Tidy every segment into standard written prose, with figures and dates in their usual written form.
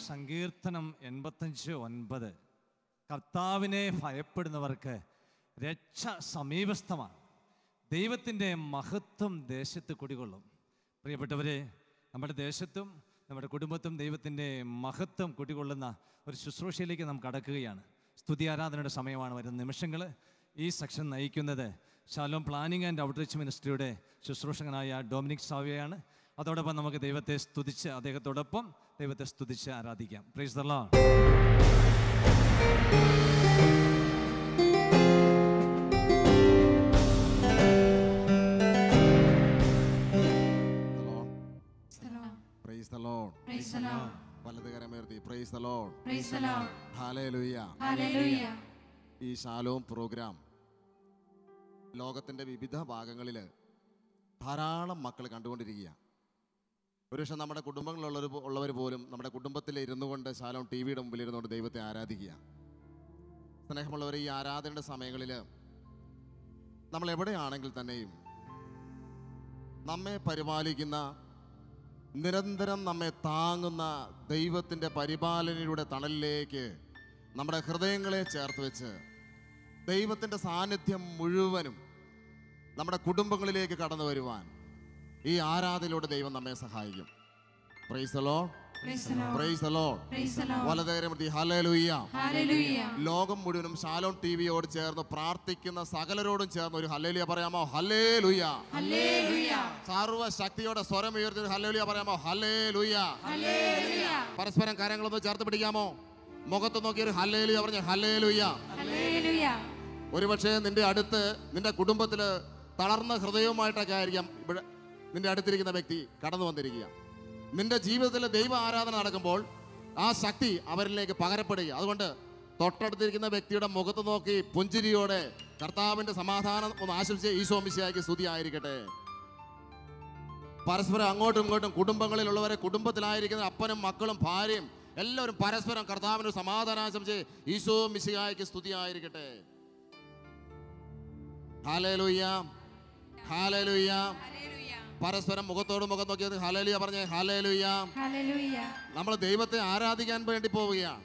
സങ്കീർത്തനം 85:9 കർത്താവിനെ ഭയപ്പെടുന്നവർക്ക് രക്ഷ സമീപസ്ഥമാണ്, ദൈവത്തിൻ്റെ മഹത്വം ദേശത്ത് കുടികൊള്ളും. പ്രിയപ്പെട്ടവരെ, നമ്മുടെ ദേശത്തും നമ്മുടെ കുടുംബത്തും ദൈവത്തിൻ്റെ മഹത്വം കുടികൊള്ളുന്ന ഒരു ശുശ്രൂഷയിലേക്ക് നാം കടക്കുകയാണ്. സ്തുതി ആരാധനയുടെ സമയമാണ്. വരുന്ന നിമിഷങ്ങൾ ഈ സെക്ഷൻ നയിക്കുന്നത് ഷാലോം പ്ലാനിംഗ് ആൻഡ് ഔട്ട്റീച്ച് മിനിസ്ട്രിയുടെ ശുശ്രൂഷകനായ ഡൊമിനിക് സാവിയയാണ്. അതോടൊപ്പം നമുക്ക് ദൈവത്തെ സ്തുതിച്ച് അദ്ദേഹത്തോടൊപ്പം ദൈവത്തെ സ്തുതിച്ച് ആരാധിക്കാം. Praise the Lord. Praise the Lord. Praise the Lord. വലതുകരമുയർത്തി Praise the Lord. Praise the Lord. Hallelujah. Hallelujah. ഈ ഷാലോം പ്രോഗ്രാം ലോകത്തിൻ്റെ വിവിധ ഭാഗങ്ങളിൽ ധാരാളം മക്കൾ കണ്ടുകൊണ്ടിരിക്കുക. ഒരു പക്ഷേ നമ്മുടെ കുടുംബങ്ങളുള്ളവർ പോലും നമ്മുടെ കുടുംബത്തിൽ ഇരുന്നു കൊണ്ട് ഷാലോം ടി വിയുടെ മുമ്പിൽ ഇരുന്നുകൊണ്ട് ദൈവത്തെ ആരാധിക്കുക. സ്നേഹമുള്ളവർ, ഈ ആരാധനയുടെ സമയങ്ങളിൽ നമ്മൾ എവിടെയാണെങ്കിൽ തന്നെയും നമ്മെ പരിപാലിക്കുന്ന, നിരന്തരം നമ്മെ താങ്ങുന്ന ദൈവത്തിൻ്റെ പരിപാലനയുടെ തണലിലേക്ക് നമ്മുടെ ഹൃദയങ്ങളെ ചേർത്ത് വെച്ച് ദൈവത്തിൻ്റെ സാന്നിധ്യം മുഴുവനും നമ്മുടെ കുടുംബങ്ങളിലേക്ക് കടന്നു വരുവാൻ ഈ ആരാധനയിലൂടെ ദൈവം നമ്മെ സഹായിക്കും. Praise the Lord. Praise the Lord. വലതുകരമുയർത്തി ഹല്ലേലൂയ. ലോകം മുഴുവനും ഷാലോം ടിവിയോട് ചേർന്ന് പ്രാർത്ഥിക്കുന്ന സകലരോടും ചേർന്ന് ഒരു ഹല്ലേലൂയ പറയാമോ? ഹല്ലേലൂയ. സർവ്വശക്തിയോടെ സ്വരം ഉയർത്തി ഹല്ലേലൂയ പറയാമോ? ഹല്ലേലൂയ. പരസ്പരം കരങ്ങളൊന്ന് ചേർത്ത് പിടിക്കാമോ? മുഖത്ത് നോക്കി ഒരു ഹല്ലേലൂയ പറഞ്ഞ ഹല്ലേലൂയ. ഒരുപക്ഷെ നിന്റെ അടുത്ത്, നിന്റെ കുടുംബത്തിൽ തളർന്ന ഹൃദയവുമായിട്ടൊക്കെ ആയിരിക്കാം ഇവിടെ നിന്റെ അടുത്തിരിക്കുന്ന വ്യക്തി കടന്നു വന്നിരിക്കുക. നിന്റെ ജീവിതത്തിൽ ദൈവ ആരാധന നടക്കുമ്പോൾ ആ ശക്തി അവരിലേക്ക് പകരപ്പെടുക. അതുകൊണ്ട് തൊട്ടടുത്തിരിക്കുന്ന വ്യക്തിയുടെ മുഖത്ത് നോക്കി പുഞ്ചിരിയോടെ കർത്താവിൻ്റെ സമാധാനം ഒന്ന് ആശംസിച്ച് ഈശോ മിശിഹായ്ക്ക് സ്തുതി ആയിരിക്കട്ടെ. പരസ്പരം അങ്ങോട്ടും ഇങ്ങോട്ടും കുടുംബങ്ങളിലുള്ളവരെ, കുടുംബത്തിലായിരിക്കുന്ന അപ്പനും മക്കളും ഭാര്യയും എല്ലാവരും പരസ്പരം കർത്താവിന് സമാധാനം ആശംസിച്ച് ഈശോ മിശിഹായ്ക്ക് സ്തുതി ആയിരിക്കട്ടെ. ഹല്ലേലൂയ. ഹല്ലേലൂയ. പരസ്പരം മുഖത്തോട് മുഖം നോക്കിയത് ഹല്ലേലൂയ പറഞ്ഞേ. ഹല്ലേലൂയ. നമ്മൾ ദൈവത്തെ ആരാധിക്കാൻ വേണ്ടി പോവുകയാണ്.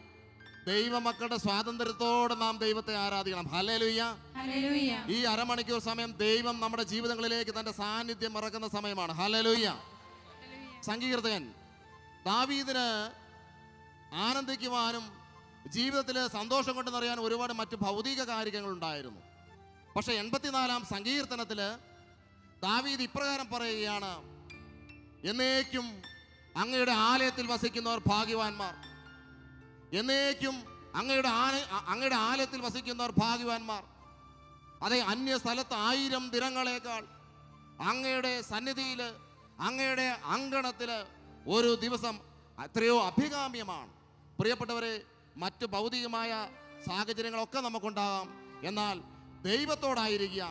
ദൈവമക്കളുടെ സ്വാതന്ത്ര്യത്തോടെ നാം ദൈവത്തെ ആരാധിക്കണം. ഹല്ലേലൂയ. ഈ അരമണിക്കൂർ സമയം ദൈവം നമ്മുടെ ജീവിതങ്ങളിലേക്ക് തന്റെ സാന്നിധ്യം ഇറക്കുന്ന സമയമാണ്. ഹല്ലേലൂയ. സങ്കീർത്തകൻ ദാവീദിന് ആനന്ദിക്കുവാനും ജീവിതത്തിൽ സന്തോഷം കൊണ്ട് നിറയാനും ഒരുപാട് മറ്റ് ഭൗതിക കാര്യങ്ങൾ ഉണ്ടായിരുന്നു. പക്ഷെ 84-ാം സങ്കീർത്തനത്തിൽ ദാവീദ് ഇപ്രകാരം പറയുകയാണ്: എന്നേക്കും അങ്ങയുടെ ആലയത്തിൽ വസിക്കുന്നവർ ഭാഗ്യവാന്മാർ. എന്നേക്കും അങ്ങയുടെ ആലയത്തിൽ വസിക്കുന്നവർ ഭാഗ്യവാന്മാർ. അതെ, അന്യ സ്ഥലത്ത് 1000 ദിനങ്ങളേക്കാൾ അങ്ങയുടെ സന്നിധിയിൽ, അങ്ങയുടെ അങ്കണത്തിൽ ഒരു ദിവസം എത്രയോ അഭികാമ്യമാണ്. പ്രിയപ്പെട്ടവരെ, മറ്റ് ഭൗതികമായ സാഹചര്യങ്ങളൊക്കെ നമുക്കുണ്ടാകാം. എന്നാൽ ദൈവത്തോടായിരിക്കുക,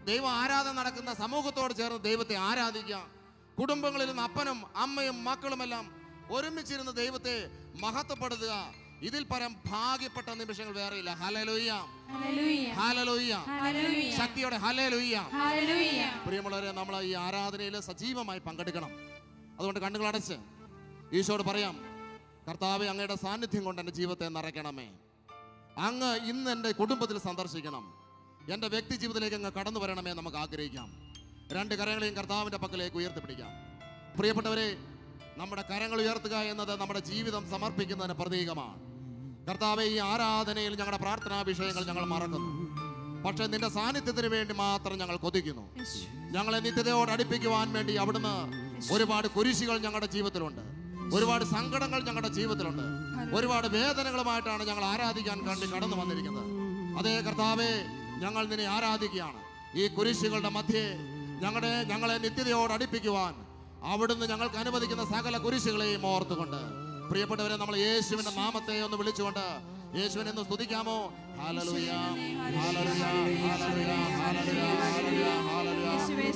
ദൈവ ആരാധന നടക്കുന്ന സമൂഹത്തോട് ചേർന്ന് ദൈവത്തെ ആരാധിക്കുക. കുടുംബങ്ങളിൽ നിന്ന് അപ്പനും അമ്മയും മക്കളുമെല്ലാം ഒരുമിച്ചിരുന്ന് ദൈവത്തെ മഹത്വപ്പെടുത്തുക. ഇതിൽ പരം ഭാഗ്യപ്പെട്ട നിമിഷങ്ങൾ വേറെയില്ല. ഹല്ലേലൂയ. ഹല്ലേലൂയ. ശക്തിയോടെ ഹല്ലേലൂയ. പ്രിയമുള്ളവരെ, നമ്മൾ ഈ ആരാധനയിൽ സജീവമായി പങ്കെടുക്കണം. അതുകൊണ്ട് കണ്ണുകൾ അടച്ച് ഈശോയോട് പറയാം: കർത്താവേ, അങ്ങയുടെ സാന്നിധ്യം കൊണ്ട് എൻ്റെ ജീവിതത്തെ നിറയ്ക്കണമേ. അങ്ങ് ഇന്ന് എൻ്റെ കുടുംബത്തിൽ സന്ദർശിക്കണം. എൻ്റെ വ്യക്തി ജീവിതത്തിലേക്ക് അങ്ങ് കടന്നു വരണമേ. നമുക്ക് ആഗ്രഹിക്കാം. 2 കരങ്ങളെയും കർത്താവിൻ്റെ പക്കലേക്ക് ഉയർത്തിപ്പിടിക്കാം. പ്രിയപ്പെട്ടവരെ, നമ്മുടെ കരങ്ങൾ ഉയർത്തുക എന്നത് നമ്മുടെ ജീവിതം സമർപ്പിക്കുന്നതിന് പ്രതീകമാണ്. കർത്താവേ, ഈ ആരാധനയിൽ ഞങ്ങളുടെ പ്രാർത്ഥനാ വിഷയങ്ങൾ ഞങ്ങൾ മറക്കുന്നു. പക്ഷെ നിന്റെ സാന്നിധ്യത്തിന് വേണ്ടി മാത്രം ഞങ്ങൾ കൊതിക്കുന്നു. ഞങ്ങളെ നിത്യതയോട് അടുപ്പിക്കുവാൻ വേണ്ടി അവിടുന്ന് ഒരുപാട് കുരിശുകൾ ഞങ്ങളുടെ ജീവിതത്തിലുണ്ട്. ഒരുപാട് സങ്കടങ്ങൾ ഞങ്ങളുടെ ജീവിതത്തിലുണ്ട്. ഒരുപാട് വേദനകളുമായിട്ടാണ് ഞങ്ങൾ ആരാധിക്കാൻ വേണ്ടി കടന്നു വന്നിരിക്കുന്നത്. അതേ കർത്താവേ, ഞങ്ങൾ നിന്നെ ആരാധിക്കുകയാണ്. ഈ കുരിശുകളുടെ മധ്യേ ഞങ്ങളെ നിത്യതയോട് അടുപ്പിക്കുവാൻ അവിടുന്ന് ഞങ്ങൾക്ക് അനുവദിക്കുന്ന സകല കുരിശുകളെയും ഓർത്തുകൊണ്ട്, പ്രിയപ്പെട്ടവരെ, നമ്മൾ യേശുവിന്റെ നാമത്തെ ഒന്ന് വിളിച്ചുകൊണ്ട് യേശുവിനെ ഒന്ന് സ്തുതിക്കാമോ? Hallelujah. Hallelujah. Hallelujah. Hallelujah. Hallelujah.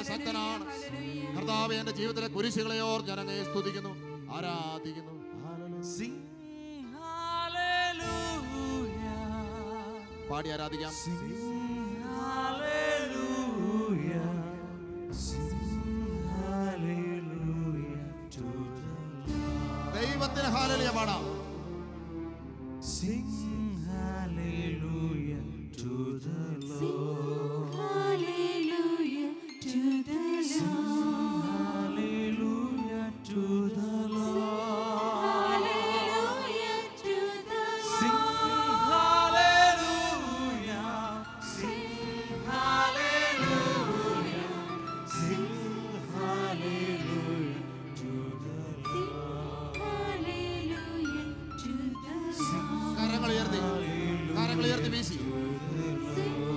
ശക്തനാണ്. കർത്താവേ, എന്റെ ജീവിതത്തിലെ കുരിശുകളെ ഓർത്ത് ഞാൻ അങ്ങയെ സ്തുതിക്കുന്നു, ആരാധിക്കുന്നു. പാടി ആരാധിക്കാം. ദൈവത്തിന് ഹല്ലേലൂയ പാടാം. കരങ്ങളുയർത്തി വീശി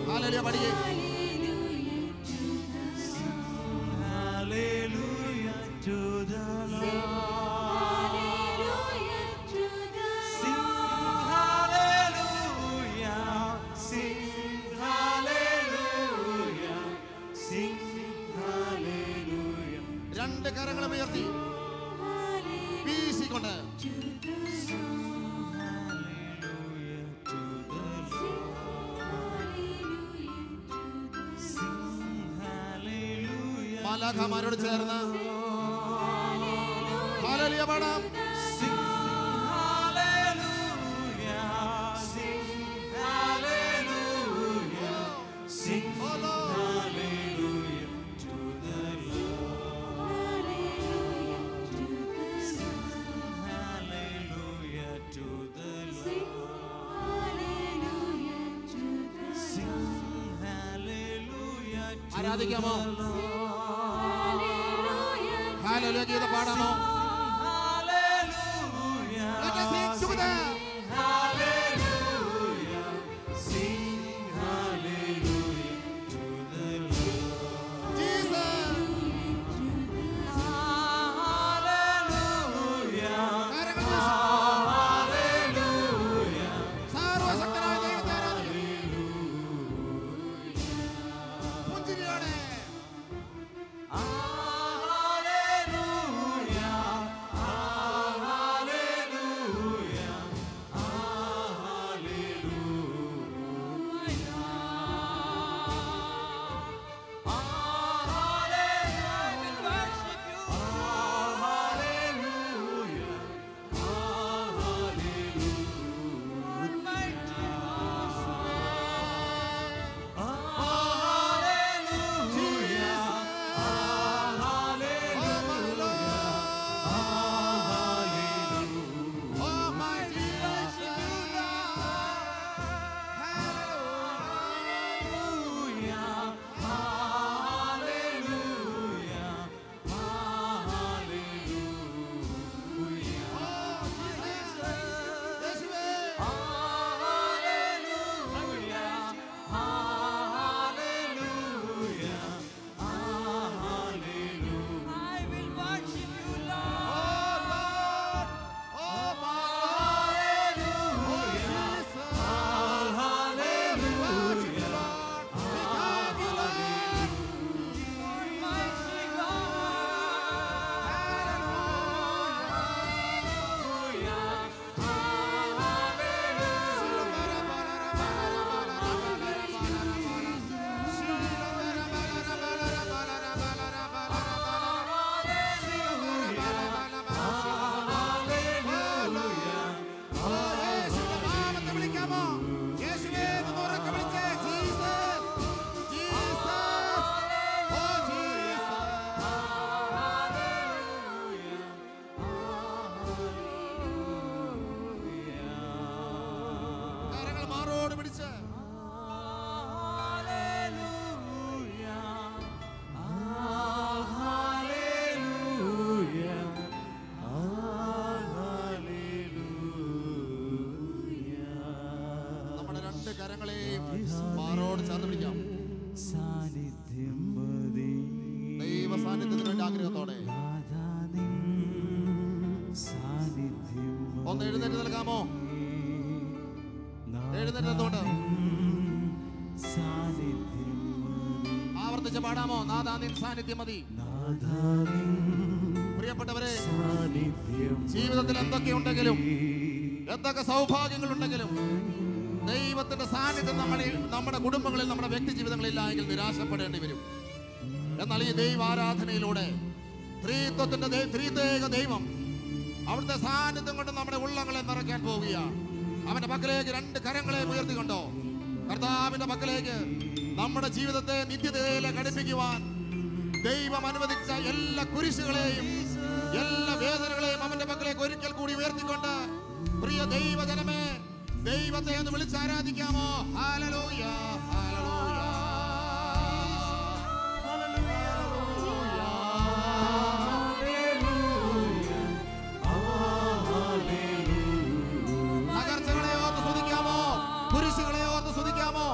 ഹല്ലേലൂയ പാടിയേ. രണ്ട് കരങ്ങളും ഉയർത്തി വീശിക്കൊണ്ട് മാലാഖമാരോട് ചേർന്ന് ഹല്ലേലൂയ പാടാം. ആരാധിക്കാമോ? ഹല്ലേലൂയ ഗീതം പാടാമോ? Let us sing together. ഒന്ന് എഴുന്നേറ്റ് നിൽക്കാമോ? എഴുന്നേറ്റ് നിന്നുകൊണ്ട് ആവർത്തിച്ച് ചേർത്ത് പാടാമോ? നാഥാ നിൻ സാന്നിധ്യം മതി. പ്രിയപ്പെട്ടവരെ, ജീവിതത്തിൽ എന്തൊക്കെയുണ്ടെങ്കിലും, എന്തൊക്കെ സൗഭാഗ്യങ്ങളുണ്ടെങ്കിലും, ദൈവത്തിന്റെ സാന്നിധ്യം നമ്മുടെ കുടുംബങ്ങളിൽ, നമ്മുടെ വ്യക്തി ജീവിതങ്ങളിൽ ഇല്ല എങ്കിൽ നിരാശപ്പെടേണ്ടി വരും. എന്നാൽ ഈ ദൈവാരാധനയിലൂടെ ത്രിത്വേക ദൈവം അവിടുത്തെ സാന്നിധ്യം കൊണ്ട് നമ്മുടെ ഉള്ളങ്ങളെ നിറയ്ക്കാൻ പോവുകയാണ്. അവന്റെ പക്കലേക്ക് രണ്ട് കരങ്ങളെ ഉയർത്തിക്കൊണ്ടോ കർത്താവിന്റെ പക്കലേക്ക് നമ്മുടെ ജീവിതത്തെ നിത്യതയിലേക്ക് അടുപ്പിക്കുവാൻ ദൈവം അനുവദിച്ച എല്ലാ കുരിശുകളെയും എല്ലാ വേദനകളെയും അവന്റെ പക്കലേക്ക് ഒരിക്കൽ കൂടി ഉയർത്തിക്കൊണ്ട് പ്രിയ ദൈവജനമേ, ദൈവത്തെ ഒന്ന് വിളിച്ച് ആരാധിക്കാമോ? ഹല്ലേലൂയ, ഹല്ലേലൂയ, തകർച്ചകളെ ഓർത്ത് സ്തുതിക്കാമോ? കുരിശുകളെ ഓർത്ത് സ്തുതിക്കാമോ?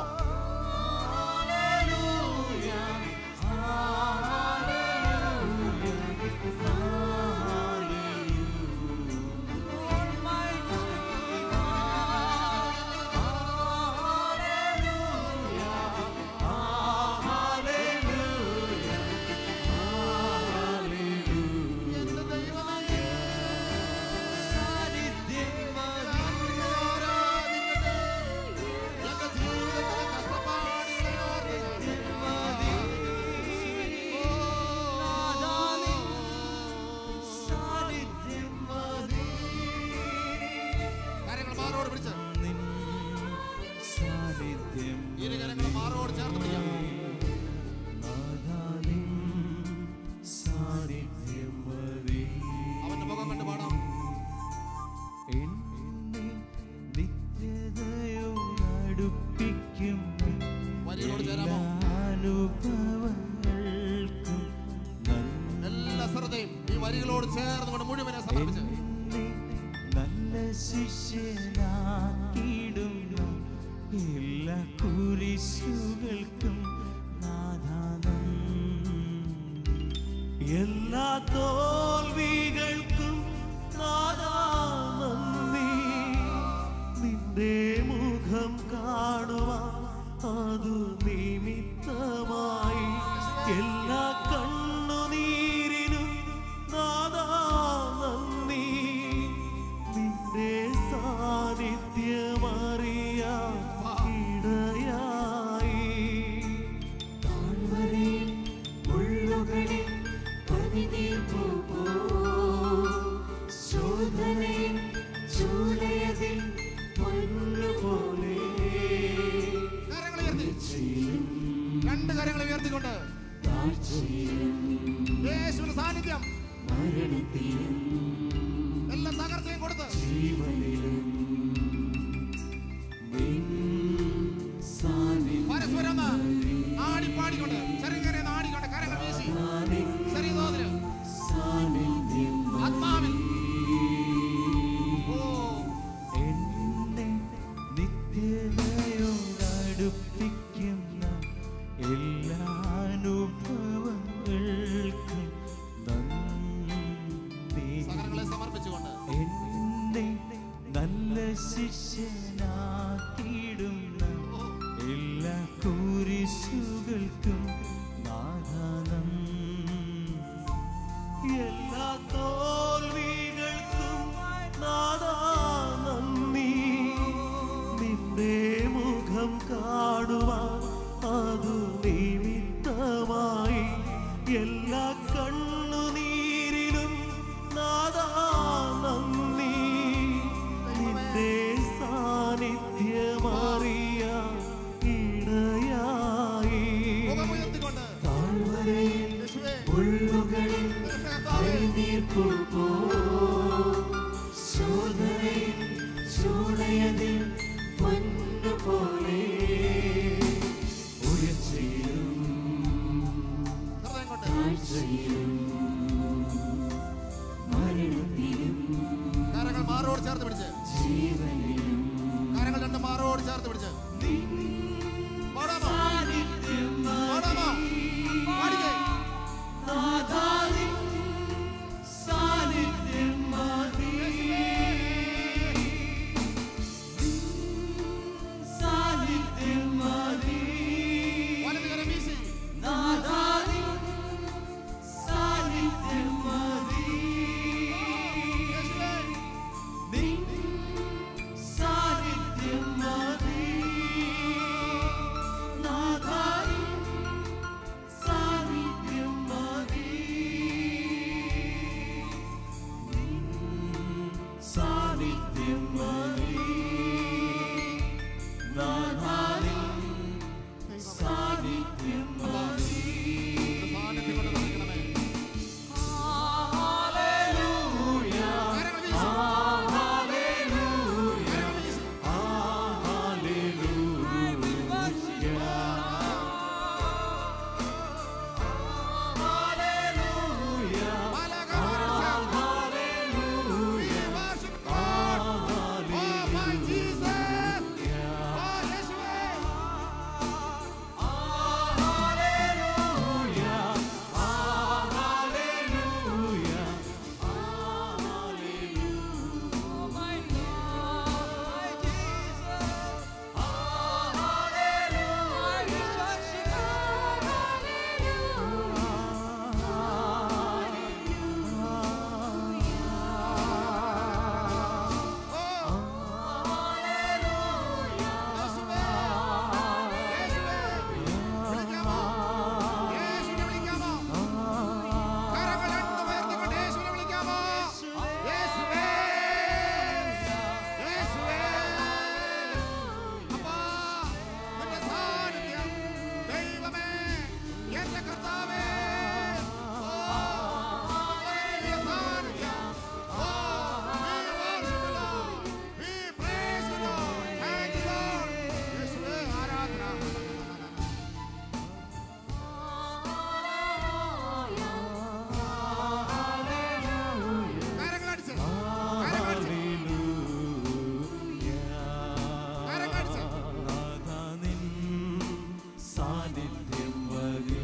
സാന്നിധ്യം മതി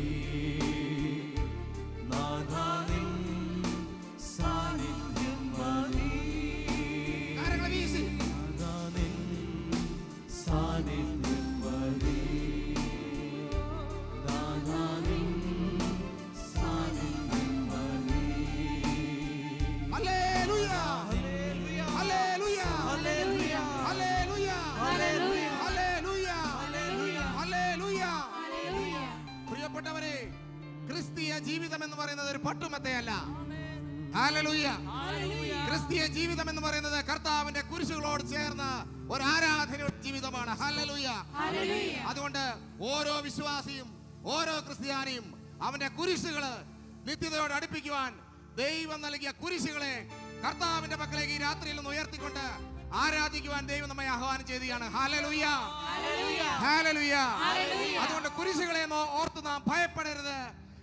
നാഥാ നിൻ സാന്നിധ്യം മതി നാഥാ നിൻ സാന്നിധ്യം മതി നാഥാ നിൻ സാന്നിധ്യം മതി hallelujah hallelujah hallelujah hallelujah hallelujah hallelujah hallelujah. പ്രിയപ്പെട്ടവരെ, ക്രിസ്തീയ ജീവിതം എന്ന് പറയുന്നത് ഒരു പട്ടുമെത്തയല്ല. ഹല്ലേലൂയ. ക്രിസ്തീയ ജീവിതം എന്ന് പറയുന്നത് കർത്താവിന്റെ കുരിശുകളോട് ചേർന്ന ഒരു ആരാധനയുടെ ജീവിതമാണ്. ഹല്ലേലൂയ. അതുകൊണ്ട് ഓരോ വിശ്വാസിയും ഓരോ ക്രിസ്ത്യാനിയും അവന്റെ കുരിശുകള് നിത്യതയോട് അടുപ്പിക്കുവാൻ ദൈവം നൽകിയ കുരിശുകളെ കർത്താവിന്റെ പക്കലേക്ക് ഈ രാത്രിയിൽ നിന്ന് ഉയർത്തിക്കൊണ്ട് ആരാധിക്കുവാൻ ദൈവം നമ്മെ ആഹ്വാനം ചെയ്യുകയാണ്. Hallelujah hallelujah. അതുകൊണ്ട് കുരിശുകളെ ഓർത്ത് നാം ഭയപ്പെടരുത്.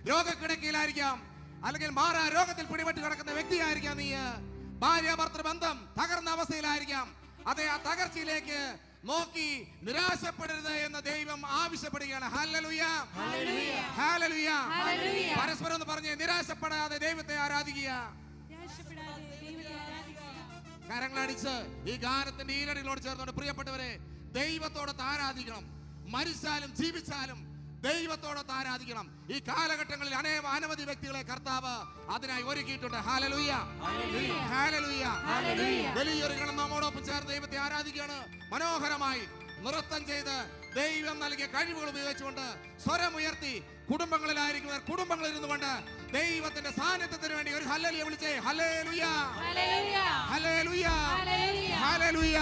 രോഗക്കിടക്കയിലായിരിക്കാം, അല്ലെങ്കിൽ മാറാ രോഗത്തിൽ പിടിപെട്ട് കിടക്കുന്ന വ്യക്തിയായിരിക്കാം നീ. ഭാര്യ ഭർത്തൃ ബന്ധം തകർന്ന അവസ്ഥയിലായിരിക്കാം. അതെ, ആ തകർച്ചയിലേക്ക് നോക്കി നിരാശപ്പെടരുത് എന്ന് ദൈവം ആവശ്യപ്പെടുകയാണ്. Hallelujah hallelujah. പരസ്പരം ഒന്ന് പറഞ്ഞ് നിരാശപ്പെടാതെ ദൈവത്തെ ആരാധിക്കുക. കരങ്ങളടിച്ച് ഈ ഗാനത്തിന്റെ ഈരടികളോട് ചേർന്നുകൊണ്ട് പ്രിയപ്പെട്ടവരെ, ദൈവത്തോടൊത്ത് ആരാധിക്കണം. മരിച്ചാലും ജീവിച്ചാലും ദൈവത്തോടൊത്ത് ആരാധിക്കണം. ഈ കാലഘട്ടങ്ങളിൽ അനവധി വ്യക്തികളെ കർത്താവ് അതിനായി ഒരുക്കിയിട്ടുണ്ട്. Hallelujah hallelujah. വലിയൊരു ഗണം നമ്മോടൊപ്പം ചേർന്ന് ദൈവത്തെ ആരാധിക്കുകയാണ്. മനോഹരമായി നൃത്തം ചെയ്ത് ദൈവം നൽകിയ കഴിവുകൾ ഉപയോഗിച്ചുകൊണ്ട് സ്വരമുയർത്തി കുടുംബങ്ങളിലായിരിക്കുന്നവർ കുടുംബങ്ങളിൽ ഇരുന്നുകൊണ്ട് ദൈവത്തിന്റെ സാന്നിധ്യത്തിന് വേണ്ടി ഒരു ഹല്ലേലൂയ വിളിച്ചേ. Hallelujah hallelujah hallelujah.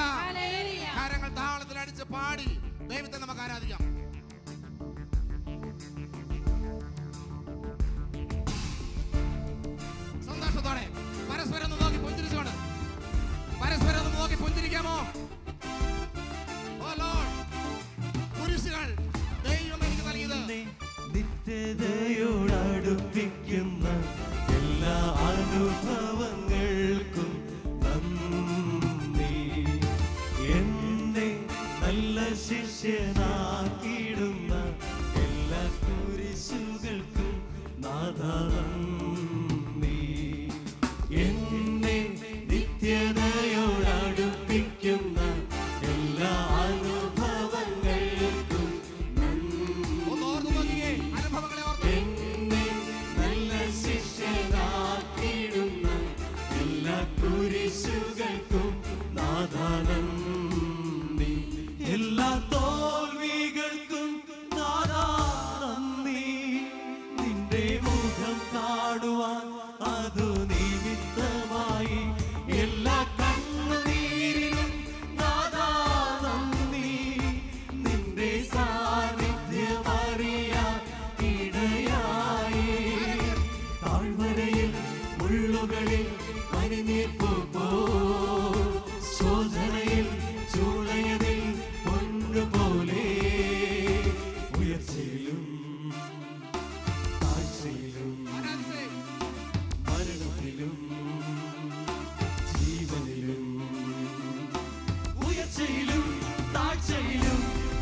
കരങ്ങൾ താളത്തിൽ അടിച്ച് പാടി ദൈവത്തെ നമുക്ക് ആരാധിക്കാം. സന്തോഷത്തോടെ പരസ്പരം ഒന്ന് നോക്കി പുഞ്ചിരിച്ചോണ്ട് പരസ്പരം ഒന്ന് നോക്കി പുഞ്ചിരിക്കാമോ? ഓ ലോർഡ്, കുരിശുകൾ ദൈവം എനിക്ക് നൽകിയത് നിത്യതയോടടുപ്പിക്കുന്ന എല്ലാ അനുഭവങ്ങൾക്കും നന്ദി. എന്നെ നല്ല ശിഷ്യനാക്കിയിടുന്ന എല്ലാ കുരിശുകൾക്കും നാഥാ നന്ദി. എന്നെ നിത്യതയോടടുപ്പിക്കുന്ന എല്ലാ അനുഭവങ്ങൾക്കും എന്നെ നല്ല ശിഷ്യനാക്കിയിടുന്ന എല്ലാ കുരിശുകൾക്കും നാഥാ നന്ദി. എല്ലാ തോൽവികൾക്കും നാഥാ നന്ദി. നിന്റെ മുഖം കാണുവാൻ അതു നിമിത്തമായി എല്ലാ കണ്ണുനീരിനും നാഥാ നന്ദി. നിന്റെ സാന്നിധ്യമറിയാൻ ഇടയായി. താഴ്വരയിൽ മുള്ളുകളിൽ പനിനീർപ്പു പോ, ശോധനയിൽ ചൂളയതിൽ പൊന്നുപോലെ ഉയർച്ചയിലും താഴ്ചയിലും മരണത്തിലും ജീവനിലും ഉയർച്ചയിലും താഴ്ചയിലും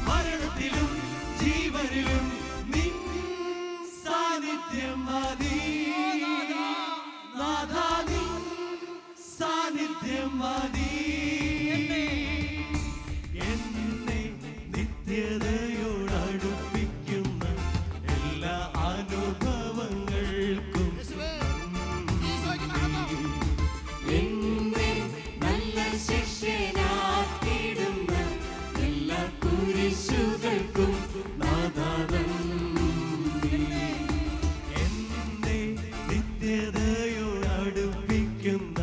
മരണത്തിലും ജീവനിലും നിൻ സാന്നിധ്യം മതി നാഥാ. നിൻ സാന്നിധ്യം മതി. എന്നെ നിത്യതയോടടുപ്പിക്കുന്ന എല്ലാ അനുഭവങ്ങൾക്കും എന്നെ നല്ല ശിഷ്യനാക്കിയിടുന്ന എല്ലാ കുരിശുകൾക്കും നാഥാ നന്ദി. എന്നെ നിത്യതയോടടുപ്പിക്കുന്ന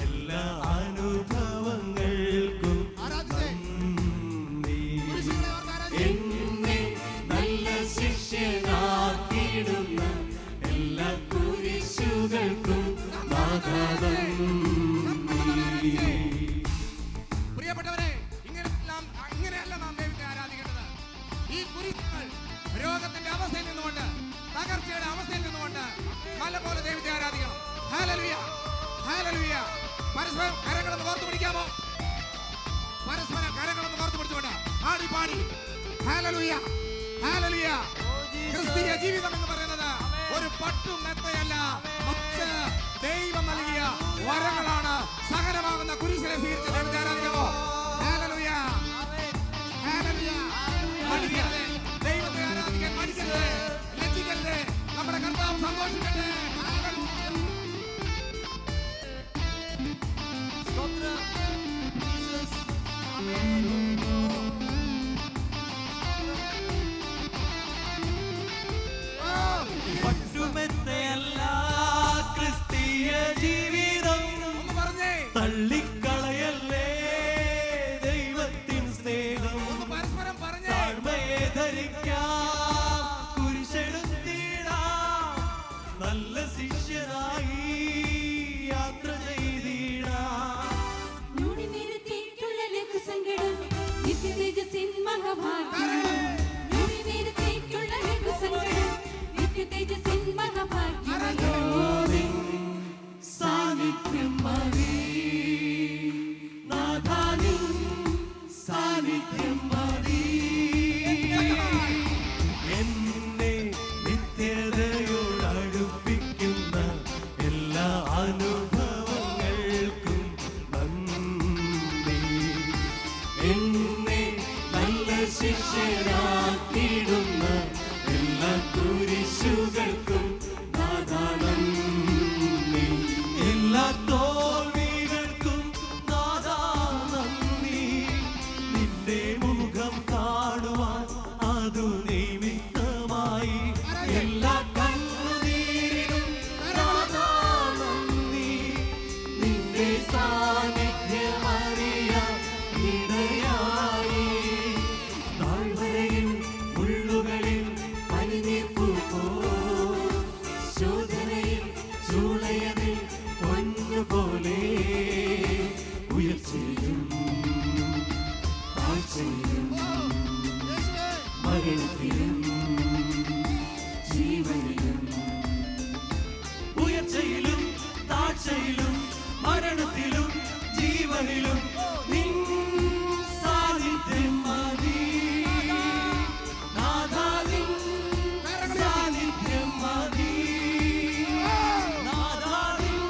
എല്ലാ അനുഭവങ്ങൾക്കും നന്ദി. എന്നെ നല്ല ശിഷ്യനാക്കിയിടുന്ന എല്ലാ കുരിശുകൾക്കും നാഥാ നന്ദി. പ്രിയപ്പെട്ടവരെ, ഇങ്ങനെയല്ല നാം ദൈവത്തെ ആരാധിക്കേണ്ടത്. ഈ കുരിശുകൾ രോഗത്തിന്റെ അവസ്ഥയിൽ നിന്നുകൊണ്ട്, തകർച്ചയുടെ അവസ്ഥയിൽ നിന്നുകൊണ്ട് മല പോലെ ദൈവത്തെ ആരാധിക്കണം. Hallelujah hallelujah. പരസ്പരം കരങ്ങളൊന്ന് കോർത്തു പിടിക്കാമോ? പരസ്പരം കരങ്ങളൊന്ന് കോർത്തു പിടിച്ചുകൊണ്ട് ആടി പാടി ഹല്ലേലൂയ ഹല്ലേലൂയ ക്രിസ്തീയ ജീവിതം എന്ന് പറയുന്നത് ഒരു പട്ടും മെത്തയല്ല, മറ്റ് ദൈവം നൽകിയ വരങ്ങളാണ്. സകലമാകുന്ന കുരിശിനെ സ്വീകരിച്ച് ദൈവത്തെ ആരാധിക്കാമോ? Hallelujah, hallelujah. മടിക്കരുത്, ദൈവത്തെ ആരാധിക്കാൻ മടിക്കരുത്, ലജ്ജിക്കരുത്. നമ്മുടെ കർത്താവ് സന്തോഷിക്കട്ടെ. പട്ടുമെത്തയല്ല ക്രിസ്തീയ ജീവിതം, തള്ളിക്കളയല്ലേ ദൈവത്തിൻ സ്നേഹം. താഴ്മയെ ധരിക്കാം, കുരിശെടുത്തിടാം, നല്ല ശിഷ്യനായി യാത്ര ചെയ്തിടാം. സാന്നിധ്യം മതി, നാഥാനിൻ സാന്നിധ്യം മതി. എന്നെ നിത്യതയോടടുപ്പിക്കുന്ന എല്ലാ അനുഭവങ്ങൾക്കും നന്ദി. എന്നെ നല്ല ശിഷ്യനാക്കിയിടുന്ന എല്ലാ കുരിശുകൾക്കും നാഥാനന്ദി. എല്ലാ തോൽവികൾക്കും നാഥാ നന്ദി. നിന്റെ മുഖം കാണുവാൻ അതു നിമിത്തമായി എല്ലാ കണ്ണുനീരിനും നാഥാ നന്ദി. നിന്റെ സാന്നിധ്യമറിയാൻ ഇടയായി. താഴ്വരയിൽ മുള്ളുകളിൽ പനിനീർപ്പു പോൽ, ശോധനയിൽ ചൂളയതിൽ പൊന്നുപോലെ, ഉയർച്ചയിലും താഴ്ചയിലും മരണത്തിലും ജീവനിലും, ഉയർച്ചയിലും താഴ്ചയിലും മരണത്തിലും ജീവനിലും നിൻ സാന്നിധ്യം മതി. നാഥാ നിൻ സാന്നിധ്യം മതി. നാഥാ നിൻ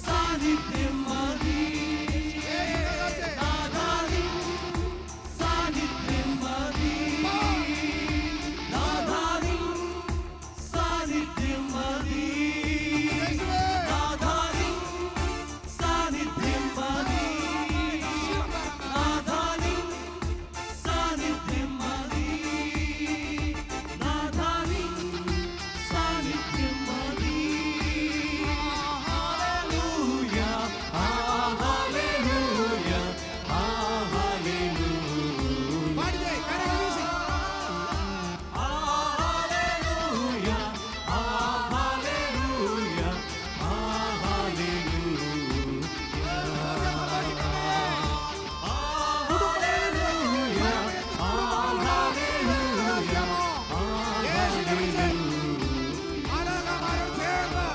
സാന്നിധ്യം മതി. നാഥാ നിൻ സാന്നിധ്യം മതി. നാഥാ നിൻ സാന്നിധ്യം മതി. നാഥാ നിൻ സാന്നിധ്യം മതി. നാഥാ നിൻ സാന്നിധ്യം മതി. നാഥാ നിൻ സാന്നിധ്യം മതി. Hallelujah, hallelujah, hallelujah. പാടില്ലേ, കരങ്ങൾ വീശി. ഹല്ലേലൂയ, ഹല്ലേലൂയ, ആരാധകന്മാരോട് ചേർന്ന് ഹല്ലേലൂയ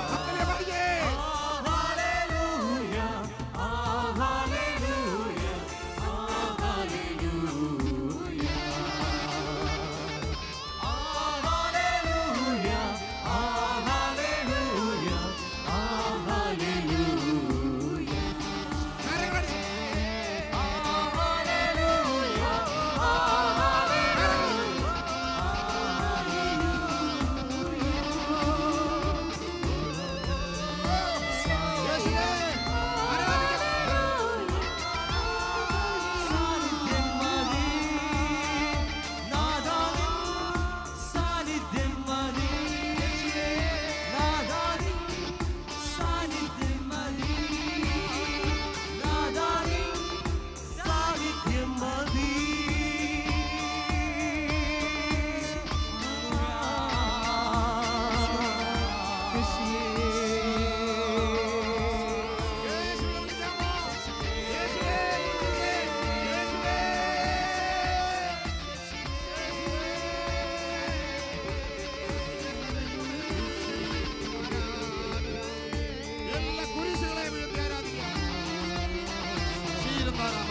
പാടില്ലേ. കരങ്ങൾ അടിച്ച്. യേശുവേ, ആരാധിക്കാം. സാന്നിധ്യം മതി. നാഥാ നിൻ സാന്നിധ്യം മതി. നാഥാ നിൻ സാന്നിധ്യം മതി. നാഥാ നിൻ സാന്നിധ്യം മതി. യേശുവേ വിളിക്കാമോ? യേശുവേ, യേശുവേ, യേശുവേ. എല്ലാ കുരിശുകളെയും ഉയർത്തി ആരാധിക്കാം. ശീലം ധാരാ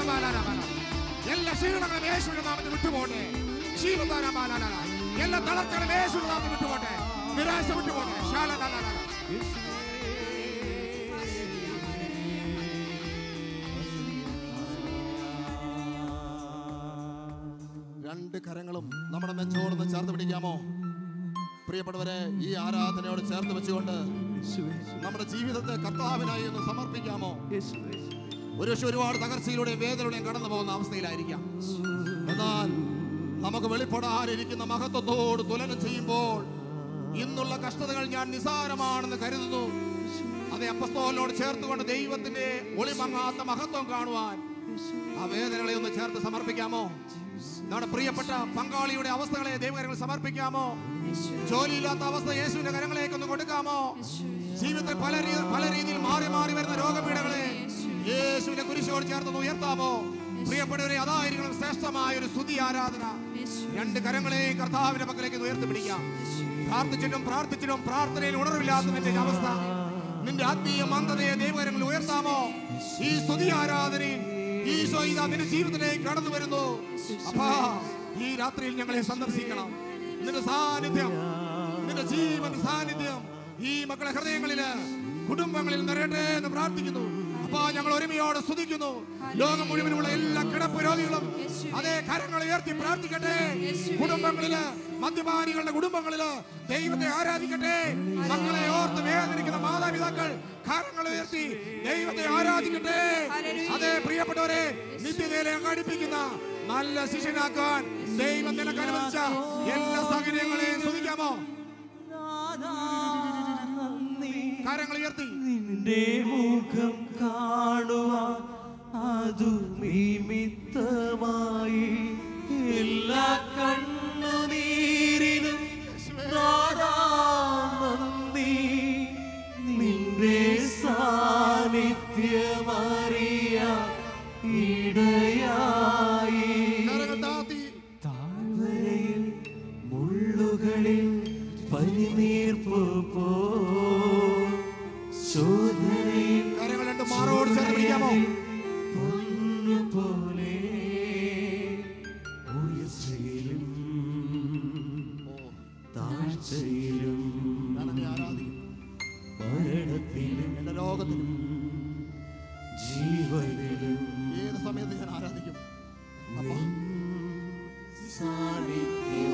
ബാലാ. എല്ലാ ക്ഷീണങ്ങളും യേശുവിന്റെ നാമത്തിൽ വിട്ടുപോട്ടെ. എല്ലാ തളർച്ചകളും യേശുവിന്റെ നാമത്തിൽ വിട്ടുപോട്ടെ. നിരാശ വിട്ടുപോട്ടെ. രണ്ട് കരങ്ങളും നമ്മുടെ നെഞ്ചോടൊന്ന് ചേർത്ത് പിടിക്കാമോ? പ്രിയപ്പെട്ടവരെ, ഈ ആരാധനയോട് ചേർത്ത് വെച്ചുകൊണ്ട് നമ്മുടെ ജീവിതത്തെ കർത്താവിനായി ഒന്ന് സമർപ്പിക്കാമോ? ഒരുപാട് തകർച്ചയിലൂടെയും വേദനയിലൂടെയും കടന്നു പോകുന്ന അവസ്ഥയിലായിരിക്കാം. എന്നാൽ നമുക്ക് വെളിപ്പെടാനിരിക്കുന്ന മഹത്വത്തോട് തുലനം ചെയ്യുമ്പോൾ ഇന്നുള്ള കഷ്ടതകൾ ഞാൻ നിസാരമാണെന്ന് കരുതുന്നു. അതേ അപ്പസ്തോലനോട് ചേർത്തുകൊണ്ട് ദൈവത്തിന്റെ ഒളിമങ്ങാത്ത മഹത്വം കാണുവാൻ ആ വേദനകളെ ഒന്ന് ചേർത്ത് സമർപ്പിക്കാമോ? നമ്മുടെ പ്രിയപ്പെട്ട പങ്കാളിയുടെ അവസ്ഥകളെ ദൈവകരങ്ങളിൽ സമർപ്പിക്കാമോ? ജോലിയില്ലാത്ത അവസ്ഥ യേശുവിന്റെ കരങ്ങളിലേക്ക് ഒന്ന് കൊടുക്കാമോ? ജീവിതത്തിൽ പല രീതിയിൽ മാറി മാറി വരുന്ന രോഗപീഠകളെ യേശുവിന്റെ കുരിശോട് ചേർത്ത് ഉയർത്താമോ? പ്രിയപ്പെട്ടവരെ, അതായിരിക്കണം ശ്രേഷ്ഠമായ ഒരു സ്തുതി ആരാധന. രണ്ട് കരങ്ങളെയും കർത്താവിന്റെ പക്കലേക്ക് ഉയർത്തിപ്പിടിക്കാം. പ്രാർത്ഥിച്ചിട്ടും പ്രാർത്ഥനയിൽ ഉണർവില്ലാത്തതിന്റെ അവസ്ഥ, നിന്റെ ആത്മീയ മന്ദതയെ ദൈവകരങ്ങളിൽ ഉയർത്താമോ? ഈ സ്തുതി ആരാധനയിൽ ഈശോ ഇതാ നിന്റെ ജീവിതത്തിലേക്ക് കടന്നു വരുന്നു. അപ്പാ, ഈ രാത്രിയിൽ ഞങ്ങളെ സന്ദർശിക്കണം. നിന്റെ സാന്നിധ്യം, നിന്റെ ജീവൻ സാന്നിധ്യം ഈ മക്കളെ ഹൃദയങ്ങളില് കുടുംബങ്ങളിൽ നിറയട്ടെ എന്ന് പ്രാർത്ഥിക്കുന്നു. അപ്പാ, ഞങ്ങൾ ഒരുമയോടെ സ്തുതിക്കുന്നു. ലോകം മുഴുവനുള്ള എല്ലാ കിടപ്പ് രോഗികളും അതേ കരങ്ങൾ ഉയർത്തി പ്രാർത്ഥിക്കട്ടെ. കുടുംബങ്ങളില്, മദ്യപാനികളുടെ കുടുംബങ്ങളില് ദൈവത്തെ ആരാധിക്കട്ടെ. മക്കളെ ഓർത്ത് വേദനിക്കുന്ന മാതാപിതാക്കൾ കരങ്ങൾ ഉയർത്തി ദൈവത്തെ ആരാധിക്കട്ടെ. അതേ പ്രിയപ്പെട്ടവരെ, നിത്യതയിലെ അടുപ്പിക്കുന്ന നല്ല ശിഷ്യനാക്കാൻ ദൈവം നിനക്ക് അനുവദിച്ച എല്ലാ സാഹചര്യങ്ങളെയും സ്തുതിക്കാമോ? കരങ്ങൾ ഉയർത്തി നിന്റെ മുഖം കാണുവാൻ അതു നിമിത്തമായി എല്ലാ കണ്ണുനീരിനും നന്ദി. നിന്റെ സാന്നിധ്യമറിയാൻ ഇടയായി. താഴ്വരയിൽ മുള്ളുകളിൽ പനിനീർപ്പ് പോ ശോധനയിൽ മാറോട് ചേർത്ത് പിടിക്കാമോ? പൊന്നുപോലെ ഉയർച്ചയിലും താഴ്ചയിലും മരണത്തിലും എന്റെ ലോകത്തിലും ജീവനിലും ഏത് സമയത്ത് ഞാൻ ആരാധിക്കും. സാന്നിധ്യം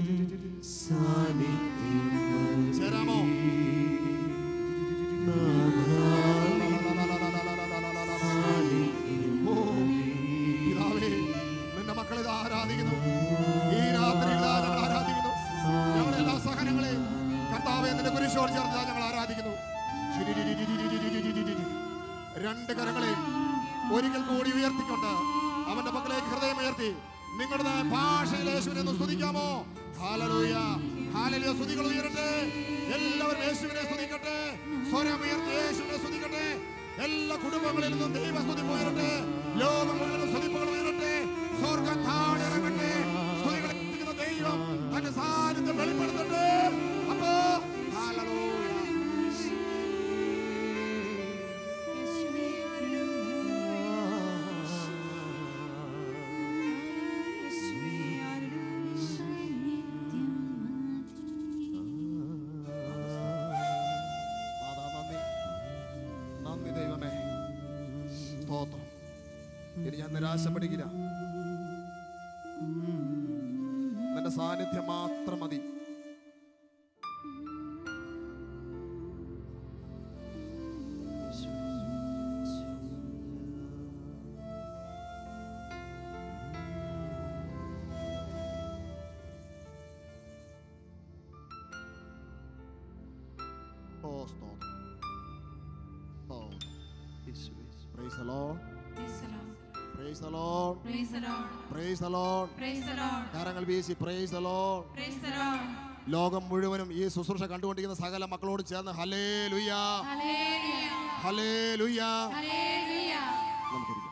നിന്റെ സാന്നിധ്യം ചേരാമോ? പിതാവേ, നിന്റെ മക്കളെ ആരാധിക്കുന്നു. ഈ രാത്രി ഞങ്ങൾ ആരാധിക്കുന്നു. ഞങ്ങളുടെ എല്ലാ സഹനങ്ങളെയും കർത്താവേ നിന്റെ കുരിശോട് ചേർത്ത് ഞങ്ങൾ ആരാധിക്കുന്നു. രണ്ട് കരങ്ങളെയും ഒരിക്കൽ കൂടി ഉയർത്തിക്കൊണ്ട് അവന്റെ മക്കളേക്ക് ഹൃദയം ഉയർത്തി നിങ്ങളുടെ ഭാഷയിൽ യേശുവിനെ ഒന്ന് സ്തുതിക്കാമോ? Hallelujah, hallelujah. സ്തുതികൾ ഉയരട്ടെ. എല്ലാവരും യേശുവിനെ സ്തുതിക്കട്ടെ. സ്വരം ഉയർത്തി യേശുവിനെ സ്തുതിക്കട്ടെ. എല്ലാ കുടുംബങ്ങളിൽ നിന്നും ദൈവസ്തുതി ഉയരട്ടെ. ലോകം മുഴുവൻ സ്തുതിപ്പുകൾ ഉയരട്ടെ. സ്വർഗ്ഗം താഴെ ഇറങ്ങട്ടെ. സ്തുതികളെ എത്തിക്കുന്ന ദൈവം തന്റെ സാന്നിധ്യം വെളിപ്പെടുത്തട്ടെ. അപ്പോ ഹല്ലേലൂയ. നന്ദി ദൈവമേ, സ്തോത്രം. ഇനി ഞാൻ നിരാശപ്പെടുകില്ല. നിന്റെ സാന്നിധ്യം മാത്രം മതി. ഓ സ്തോത്രം. Praise the Lord. Praise the Lord. Praise the Lord. Praise the Lord. Praise the Lord. കരങ്ങൾ വീശി praise the Lord. Praise the Lord. ലോകം മുഴുവനും ഈ ശുശ്രൂഷ കണ്ടുകൊണ്ടിരിക്കുന്ന സകല മക്കളോട് ചേർന്ന് ഹല്ലേലൂയ Hallelujah. Hallelujah Hallelujah. നമുക്കിരിക്കാം.